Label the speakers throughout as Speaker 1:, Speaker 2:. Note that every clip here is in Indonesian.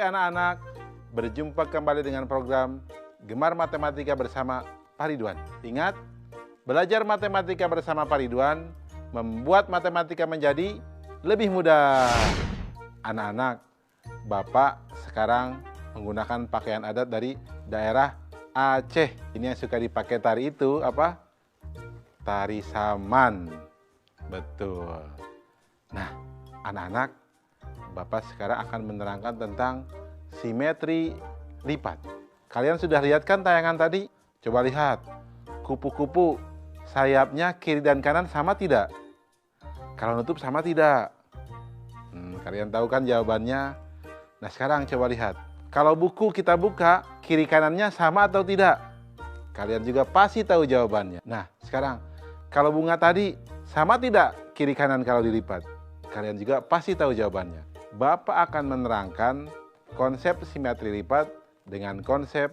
Speaker 1: anak-anak, berjumpa kembali dengan program Gemar Matematika bersama Pak Ridwan. Ingat, belajar matematika bersama Pak Ridwan membuat matematika menjadi lebih mudah. Anak-anak, Bapak sekarang menggunakan pakaian adat dari daerah Aceh. Ini yang suka dipakai tari itu apa? Tari saman. Betul. Nah, anak-anak, Bapak sekarang akan menerangkan tentang simetri lipat. Kalian sudah lihat kan tayangan tadi? Coba lihat, kupu-kupu sayapnya kiri dan kanan sama tidak? Kalau nutup sama tidak? Kalian tahu kan jawabannya? Nah sekarang coba lihat, kalau buku kita buka, kiri kanannya sama atau tidak? Kalian juga pasti tahu jawabannya. Nah sekarang, kalau bunga tadi sama tidak kiri kanan kalau dilipat? Kalian juga pasti tahu jawabannya. Bapak akan menerangkan konsep simetri lipat dengan konsep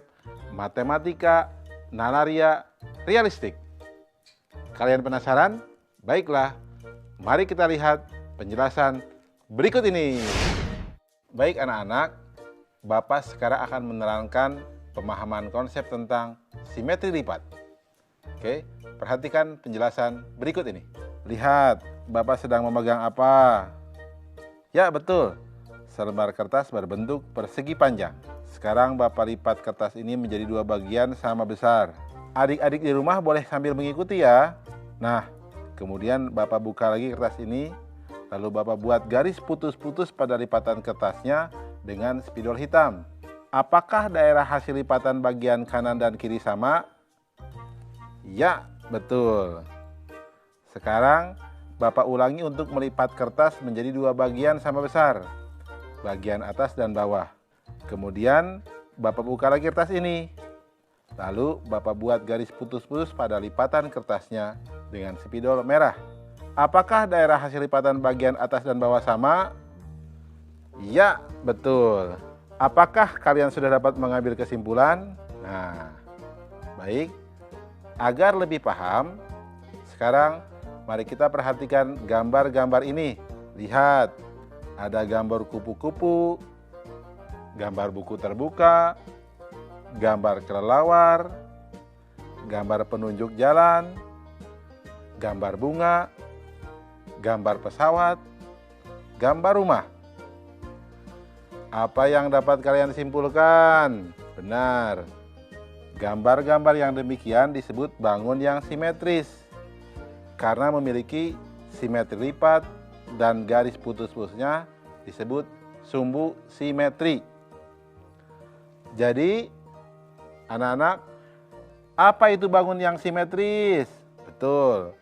Speaker 1: matematika nalaria realistik. Kalian penasaran? Baiklah, mari kita lihat penjelasan berikut ini. Baik anak-anak, Bapak sekarang akan menerangkan pemahaman konsep tentang simetri lipat. Oke, perhatikan penjelasan berikut ini. Lihat, Bapak sedang memegang apa? Ya, betul. Selembar kertas berbentuk persegi panjang. Sekarang Bapak lipat kertas ini menjadi dua bagian sama besar. Adik-adik di rumah boleh sambil mengikuti ya. Nah, kemudian Bapak buka lagi kertas ini, lalu Bapak buat garis putus-putus pada lipatan kertasnya dengan spidol hitam. Apakah daerah hasil lipatan bagian kanan dan kiri sama? Ya, betul. Sekarang Bapak ulangi untuk melipat kertas menjadi dua bagian sama besar, bagian atas dan bawah. Kemudian Bapak buka lagi kertas ini, lalu Bapak buat garis putus-putus pada lipatan kertasnya dengan spidol merah. Apakah daerah hasil lipatan bagian atas dan bawah sama? Ya, betul. Apakah kalian sudah dapat mengambil kesimpulan? Nah, baik. Agar lebih paham, sekarang mari kita perhatikan gambar-gambar ini. Lihat, ada gambar kupu-kupu, gambar buku terbuka, gambar kelelawar, gambar penunjuk jalan, gambar bunga, gambar pesawat, gambar rumah. Apa yang dapat kalian simpulkan? Benar. Gambar-gambar yang demikian disebut bangun yang simetris karena memiliki simetri lipat dan garis putus-putusnya disebut sumbu simetri. Jadi, anak-anak, apa itu bangun yang simetris? Betul.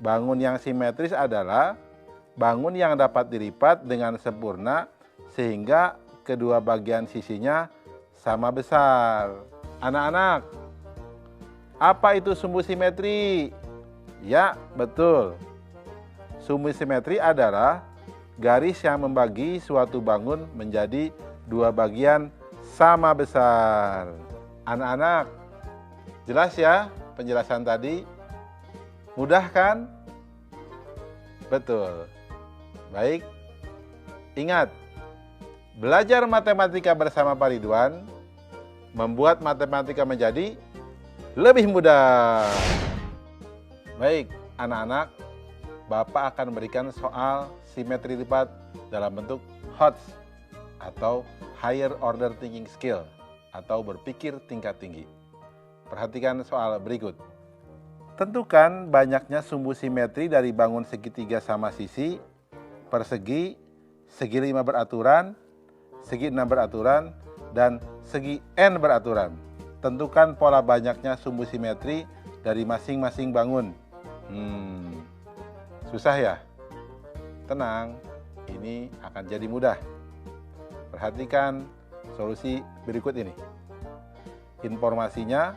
Speaker 1: Bangun yang simetris adalah bangun yang dapat dilipat dengan sempurna sehingga kedua bagian sisinya sama besar. Anak-anak, apa itu sumbu simetri? Ya, betul. Sumbu simetri adalah garis yang membagi suatu bangun menjadi dua bagian sama besar. Anak-anak, jelas ya penjelasan tadi? Mudah kan? Betul. Baik. Ingat, belajar matematika bersama Pak Ridwan membuat matematika menjadi lebih mudah. Baik, anak-anak, Bapak akan berikan soal simetri lipat dalam bentuk HOTS atau Higher Order Thinking Skill atau berpikir tingkat tinggi. Perhatikan soal berikut. Tentukan banyaknya sumbu simetri dari bangun segitiga sama sisi, persegi, segi 5 beraturan, segi 6 beraturan, dan segi N beraturan. Tentukan pola banyaknya sumbu simetri dari masing-masing bangun. Susah ya? Tenang, ini akan jadi mudah. Perhatikan solusi berikut ini. Informasinya,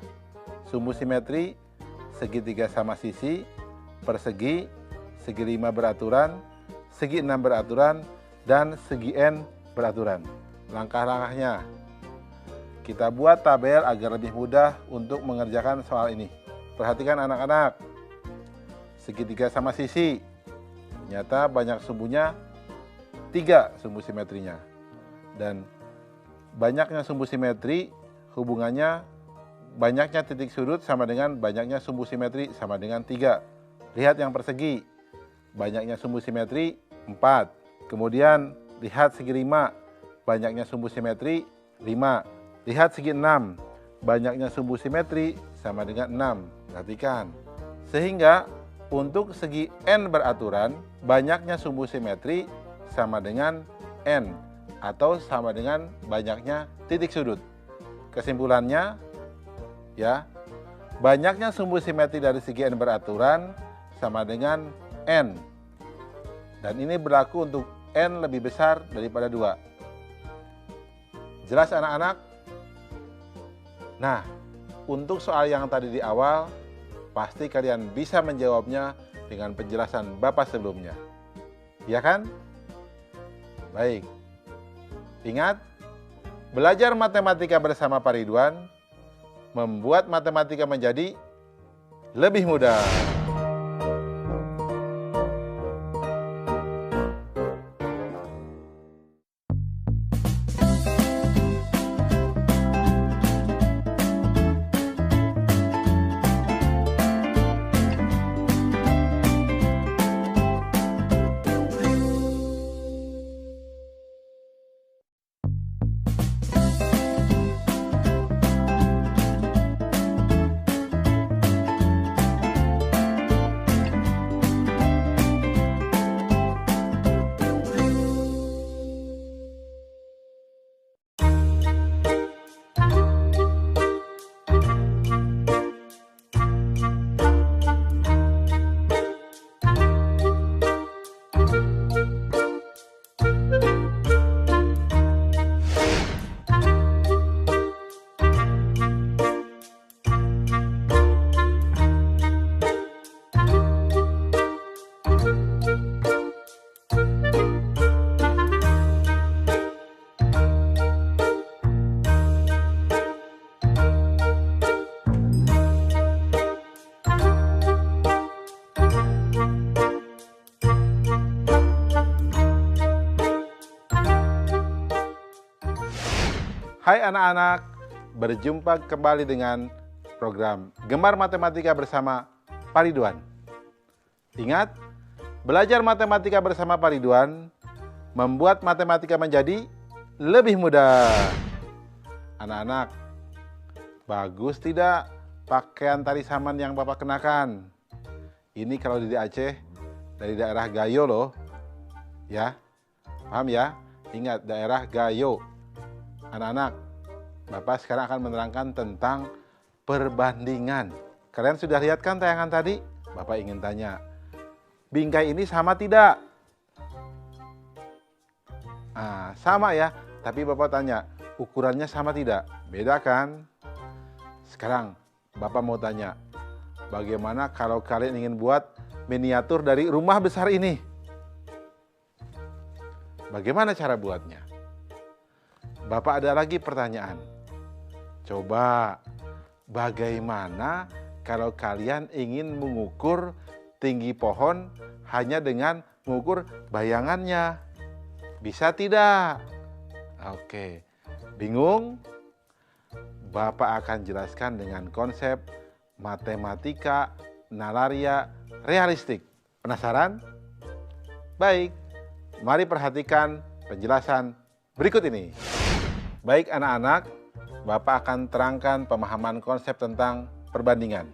Speaker 1: sumbu simetri segitiga sama sisi, persegi, segi 5 beraturan, segi 6 beraturan, dan segi N beraturan. Langkah-langkahnya, kita buat tabel agar lebih mudah untuk mengerjakan soal ini. Perhatikan anak-anak, segitiga sama sisi, ternyata banyak sumbunya 3 sumbu simetrinya. Dan banyaknya sumbu simetri hubungannya banyaknya titik sudut sama dengan banyaknya sumbu simetri sama dengan 3. Lihat yang persegi, banyaknya sumbu simetri 4. Kemudian lihat segi 5, banyaknya sumbu simetri 5. Lihat segi 6, banyaknya sumbu simetri sama dengan 6. Perhatikan. Sehingga untuk segi n beraturan, banyaknya sumbu simetri sama dengan n atau sama dengan banyaknya titik sudut. Kesimpulannya, ya, banyaknya sumbu simetri dari segi n beraturan sama dengan n. Dan ini berlaku untuk n lebih besar daripada 2. Jelas anak-anak? Nah, untuk soal yang tadi di awal, pasti kalian bisa menjawabnya dengan penjelasan Bapak sebelumnya. Ya kan? Baik. Ingat, belajar matematika bersama Pak Ridwan membuat matematika menjadi lebih mudah. Hai anak-anak, berjumpa kembali dengan program Gemar Matematika bersama Pak Ridwan. Ingat, belajar matematika bersama Pak Ridwan membuat matematika menjadi lebih mudah. Anak-anak, bagus tidak pakaian tari saman yang Bapak kenakan? Ini kalau di Aceh, dari daerah Gayo loh. Ya, paham ya? Ingat, daerah Gayo. Anak-anak, Bapak sekarang akan menerangkan tentang perbandingan. Kalian sudah lihat kan tayangan tadi? Bapak ingin tanya, bingkai ini sama tidak? Sama ya, tapi Bapak tanya, ukurannya sama tidak? Beda kan? Sekarang Bapak mau tanya, bagaimana kalau kalian ingin buat miniatur dari rumah besar ini? Bagaimana cara buatnya? Bapak ada lagi pertanyaan. Coba, bagaimana kalau kalian ingin mengukur tinggi pohon hanya dengan mengukur bayangannya? Bisa tidak? Oke, bingung? Bapak akan jelaskan dengan konsep matematika nalaria realistik. Penasaran? Baik, mari perhatikan penjelasan berikut ini. Baik anak-anak, Bapak akan terangkan pemahaman konsep tentang perbandingan.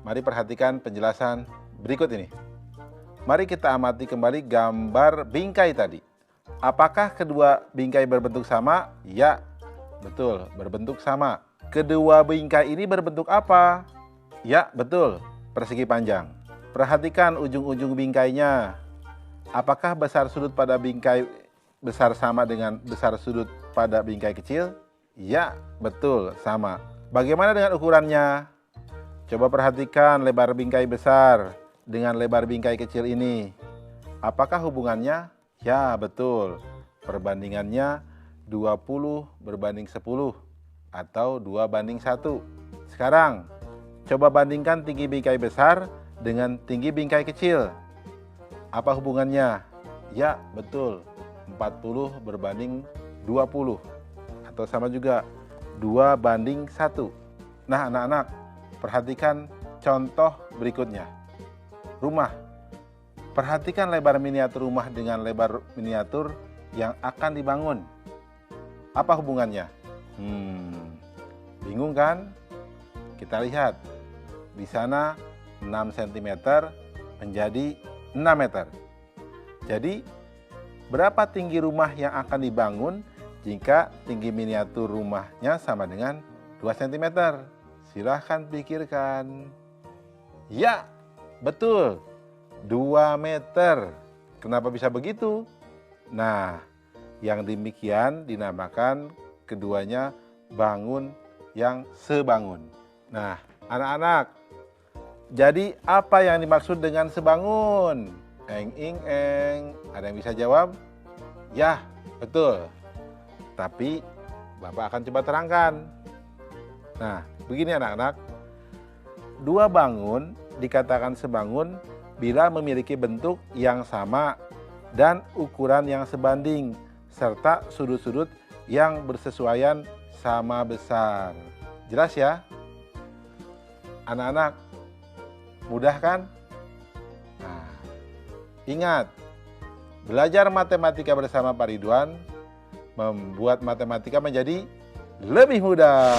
Speaker 1: Mari perhatikan penjelasan berikut ini. Mari kita amati kembali gambar bingkai tadi. Apakah kedua bingkai berbentuk sama? Ya, betul, berbentuk sama. Kedua bingkai ini berbentuk apa? Ya, betul, persegi panjang. Perhatikan ujung-ujung bingkainya. Apakah besar sudut pada bingkai besar sama dengan besar sudut pada bingkai kecil? Ya, betul, sama. Bagaimana dengan ukurannya? Coba perhatikan lebar bingkai besar dengan lebar bingkai kecil ini. Apakah hubungannya? Ya, betul. Perbandingannya 20 berbanding 10 atau 2 banding 1. Sekarang, coba bandingkan tinggi bingkai besar dengan tinggi bingkai kecil. Apa hubungannya? Ya, betul. 40 berbanding 20 atau sama juga 2:1. Nah anak-anak, perhatikan contoh berikutnya. Rumah. Perhatikan lebar miniatur rumah dengan lebar miniatur yang akan dibangun. Apa hubungannya? Bingung kan? Kita lihat. Di sana 6 cm menjadi 6 meter. Jadi, berapa tinggi rumah yang akan dibangun jika tinggi miniatur rumahnya sama dengan 2 cm? Silahkan pikirkan. Ya, betul. 2 meter. Kenapa bisa begitu? Nah, yang demikian dinamakan keduanya bangun yang sebangun. Nah, anak-anak, jadi apa yang dimaksud dengan sebangun? Eng. Ada yang bisa jawab? Ya, betul. Tapi Bapak akan coba terangkan. Nah, begini anak-anak. Dua bangun dikatakan sebangun bila memiliki bentuk yang sama dan ukuran yang sebanding, serta sudut-sudut yang bersesuaian sama besar. Jelas ya? Anak-anak, mudah kan? Nah, ingat, belajar matematika bersama Pak Ridwan membuat matematika menjadi lebih mudah.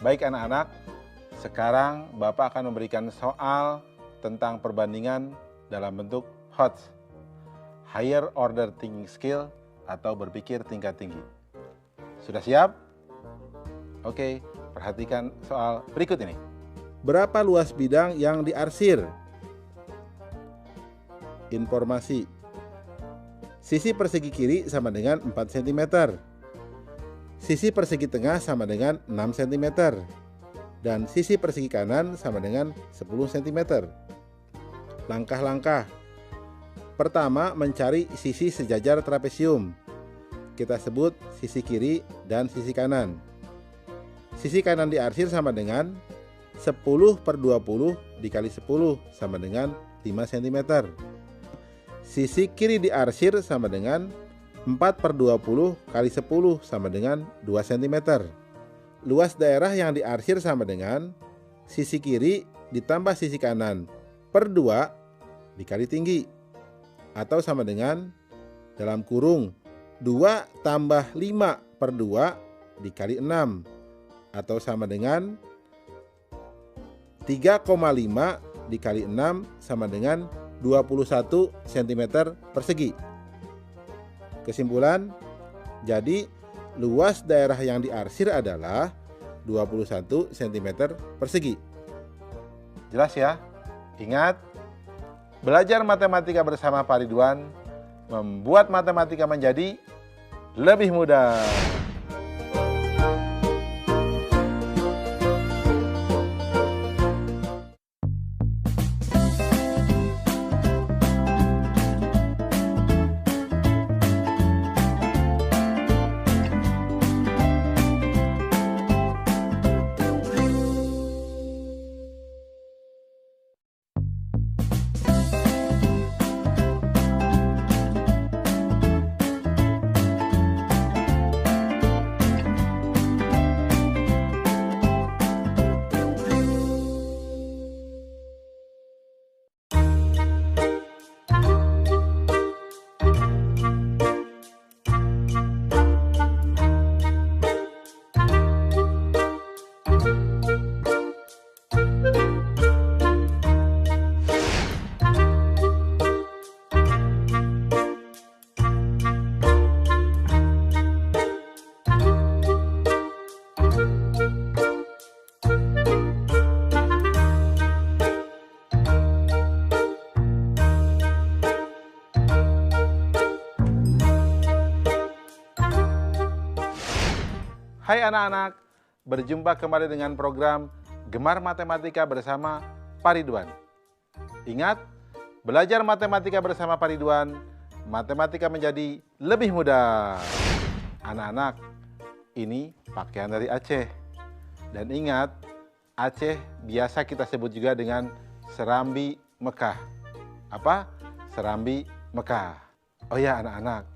Speaker 1: Baik anak-anak, sekarang Bapak akan memberikan soal tentang perbandingan dalam bentuk HOTS, Higher Order Thinking Skill atau berpikir tingkat tinggi. Sudah siap? Oke, perhatikan soal berikut ini. Berapa luas bidang yang diarsir? Informasi. Sisi persegi kiri sama dengan 4 cm. Sisi persegi tengah sama dengan 6 cm. Dan sisi persegi kanan sama dengan 10 cm. Langkah-langkah. Pertama, mencari sisi sejajar trapesium. Kita sebut sisi kiri dan sisi kanan. Sisi kanan diarsir sama dengan 10/20 dikali 10 sama dengan 5 cm. Sisi kiri diarsir sama dengan 4/20 kali 10 sama dengan 2 cm. Luas daerah yang diarsir sama dengan sisi kiri ditambah sisi kanan per 2 dikali tinggi, atau sama dengan dalam kurung 2 tambah 5/2 dikali 6, atau sama dengan 3,5 dikali 6 sama dengan 21 cm persegi. Kesimpulan, jadi luas daerah yang diarsir adalah 21 cm persegi. Jelas ya? Ingat, belajar matematika bersama Pak Ridwan membuat matematika menjadi lebih mudah. Hai anak-anak, berjumpa kembali dengan program Gemar Matematika bersama Pak Ridwan. Ingat, belajar matematika bersama Pak Ridwan, matematika menjadi lebih mudah. Anak-anak, ini pakaian dari Aceh. Dan ingat, Aceh biasa kita sebut juga dengan Serambi Mekah. Apa? Serambi Mekah. Oh ya anak-anak,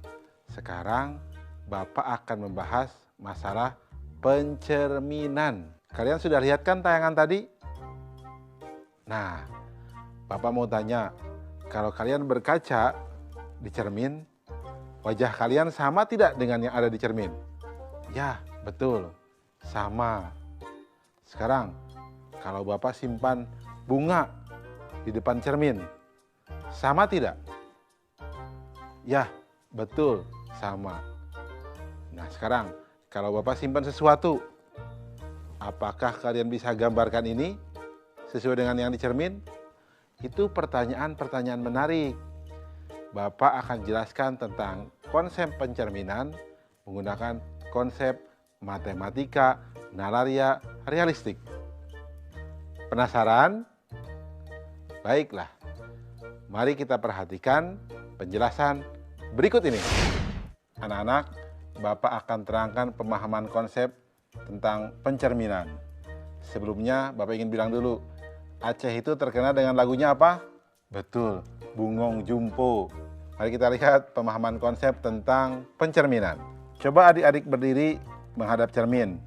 Speaker 1: sekarang Bapak akan membahas masalah pencerminan. Kalian sudah lihat kan tayangan tadi? Nah, Bapak mau tanya, kalau kalian berkaca di cermin, wajah kalian sama tidak dengan yang ada di cermin? Ya, betul, sama. Sekarang, kalau Bapak simpan bunga di depan cermin, sama tidak? Ya, betul, sama. Nah, sekarang kalau Bapak simpan sesuatu, apakah kalian bisa gambarkan ini sesuai dengan yang di cermin? Itu pertanyaan-pertanyaan menarik. Bapak akan jelaskan tentang konsep pencerminan menggunakan konsep matematika nalaria realistik. Penasaran? Baiklah, mari kita perhatikan penjelasan berikut ini. Anak-anak, Bapak akan terangkan pemahaman konsep tentang pencerminan. Sebelumnya, Bapak ingin bilang dulu, Aceh itu terkenal dengan lagunya apa? Betul, Bungong Jumpo. Mari kita lihat pemahaman konsep tentang pencerminan. Coba adik-adik berdiri menghadap cermin.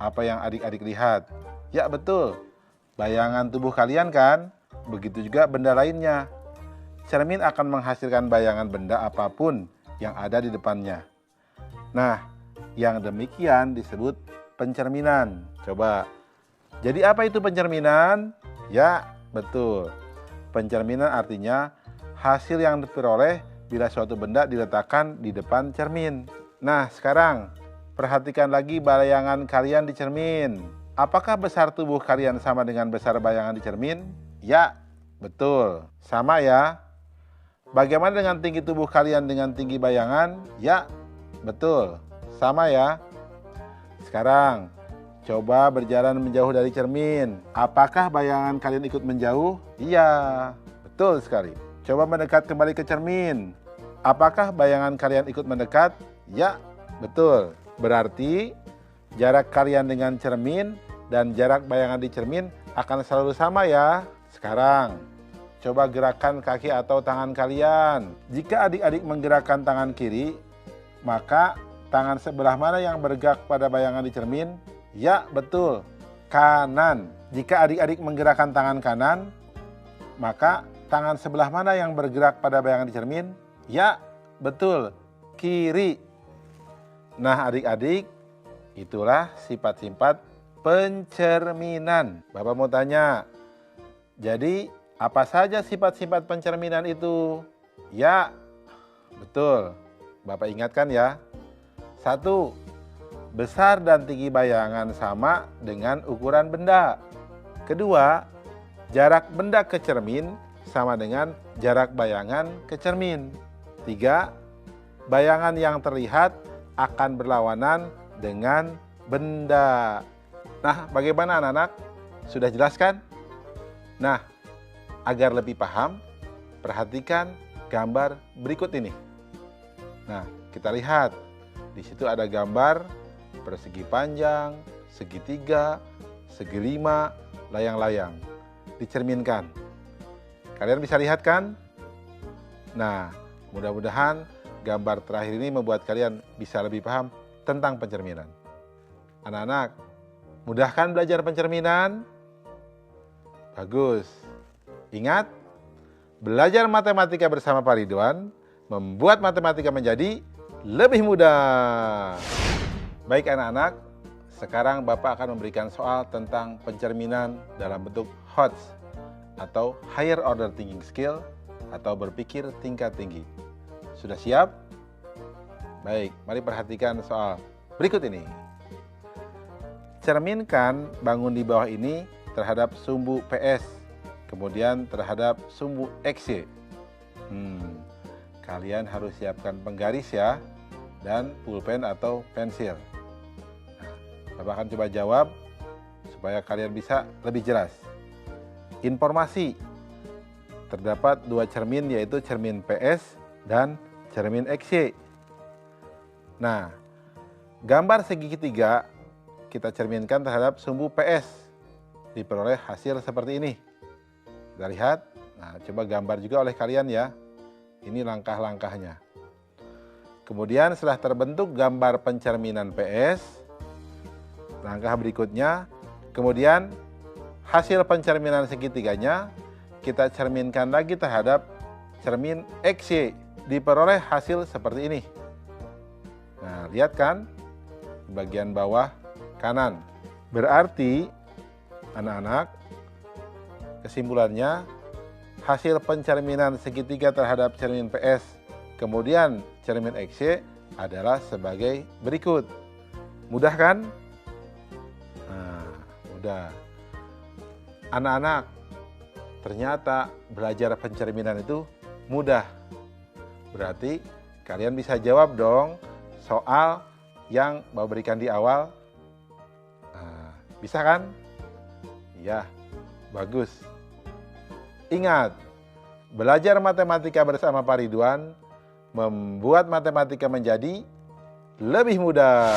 Speaker 1: Apa yang adik-adik lihat? Ya betul, bayangan tubuh kalian kan? Begitu juga benda lainnya. Cermin akan menghasilkan bayangan benda apapun yang ada di depannya. Nah, yang demikian disebut pencerminan. Coba, jadi apa itu pencerminan? Ya, betul. Pencerminan artinya hasil yang diperoleh bila suatu benda diletakkan di depan cermin. Nah, sekarang perhatikan lagi bayangan kalian di cermin. Apakah besar tubuh kalian sama dengan besar bayangan di cermin? Ya, betul. Sama ya. Bagaimana dengan tinggi tubuh kalian dengan tinggi bayangan? Ya, betul. Sama ya. Sekarang, coba berjalan menjauh dari cermin. Apakah bayangan kalian ikut menjauh? Iya, betul sekali. Coba mendekat kembali ke cermin. Apakah bayangan kalian ikut mendekat? Ya, betul. Berarti jarak kalian dengan cermin dan jarak bayangan di cermin akan selalu sama ya. Sekarang, coba gerakan kaki atau tangan kalian. Jika adik-adik menggerakkan tangan kiri, maka tangan sebelah mana yang bergerak pada bayangan di cermin? Ya, betul, kanan. Jika adik-adik menggerakkan tangan kanan, maka tangan sebelah mana yang bergerak pada bayangan di cermin? Ya, betul, kiri. Nah, adik-adik, itulah sifat-sifat pencerminan. Bapak mau tanya, jadi apa saja sifat-sifat pencerminan itu? Ya, betul. Bapak ingatkan ya. 1. Besar dan tinggi bayangan sama dengan ukuran benda. 2. Jarak benda ke cermin sama dengan jarak bayangan ke cermin. 3. Bayangan yang terlihat akan berlawanan dengan benda. Nah, bagaimana anak-anak? Sudah jelaskan? Nah, agar lebih paham, perhatikan gambar berikut ini. Nah, kita lihat. Di situ ada gambar persegi panjang, segitiga, segi lima, layang-layang. Dicerminkan. Kalian bisa lihat kan? Nah, mudah-mudahan gambar terakhir ini membuat kalian bisa lebih paham tentang pencerminan. Anak-anak, mudah kan belajar pencerminan? Bagus. Ingat, belajar matematika bersama Pak Ridwan membuat matematika menjadi lebih mudah. Baik anak-anak, sekarang Bapak akan memberikan soal tentang pencerminan dalam bentuk HOTS atau Higher Order Thinking Skill atau berpikir tingkat tinggi. Sudah siap? Baik, mari perhatikan soal berikut ini. Cerminkan bangun di bawah ini terhadap sumbu PS, kemudian terhadap sumbu XY. Kalian harus siapkan penggaris ya, dan pulpen atau pensil. Nah, Bapak akan coba jawab supaya kalian bisa lebih jelas. Informasi, terdapat 2 cermin yaitu cermin PS dan cermin XY. Nah, gambar segitiga kita cerminkan terhadap sumbu PS. Diperoleh hasil seperti ini. Kita lihat. Nah, coba gambar juga oleh kalian ya. Ini langkah-langkahnya. Kemudian setelah terbentuk gambar pencerminan PS, langkah berikutnya, kemudian hasil pencerminan segitiganya kita cerminkan lagi terhadap cermin XY. Diperoleh hasil seperti ini. Nah, lihat kan di bagian bawah kanan. Berarti anak-anak, kesimpulannya hasil pencerminan segitiga terhadap cermin PS kemudian cermin XY adalah sebagai berikut. Mudah kan? Nah, mudah. Anak-anak, ternyata belajar pencerminan itu mudah. Berarti kalian bisa jawab dong soal yang Bapak berikan di awal. Nah, bisa kan? Ya, bagus. Ingat, belajar matematika bersama Pak Ridwan membuat matematika menjadi lebih mudah.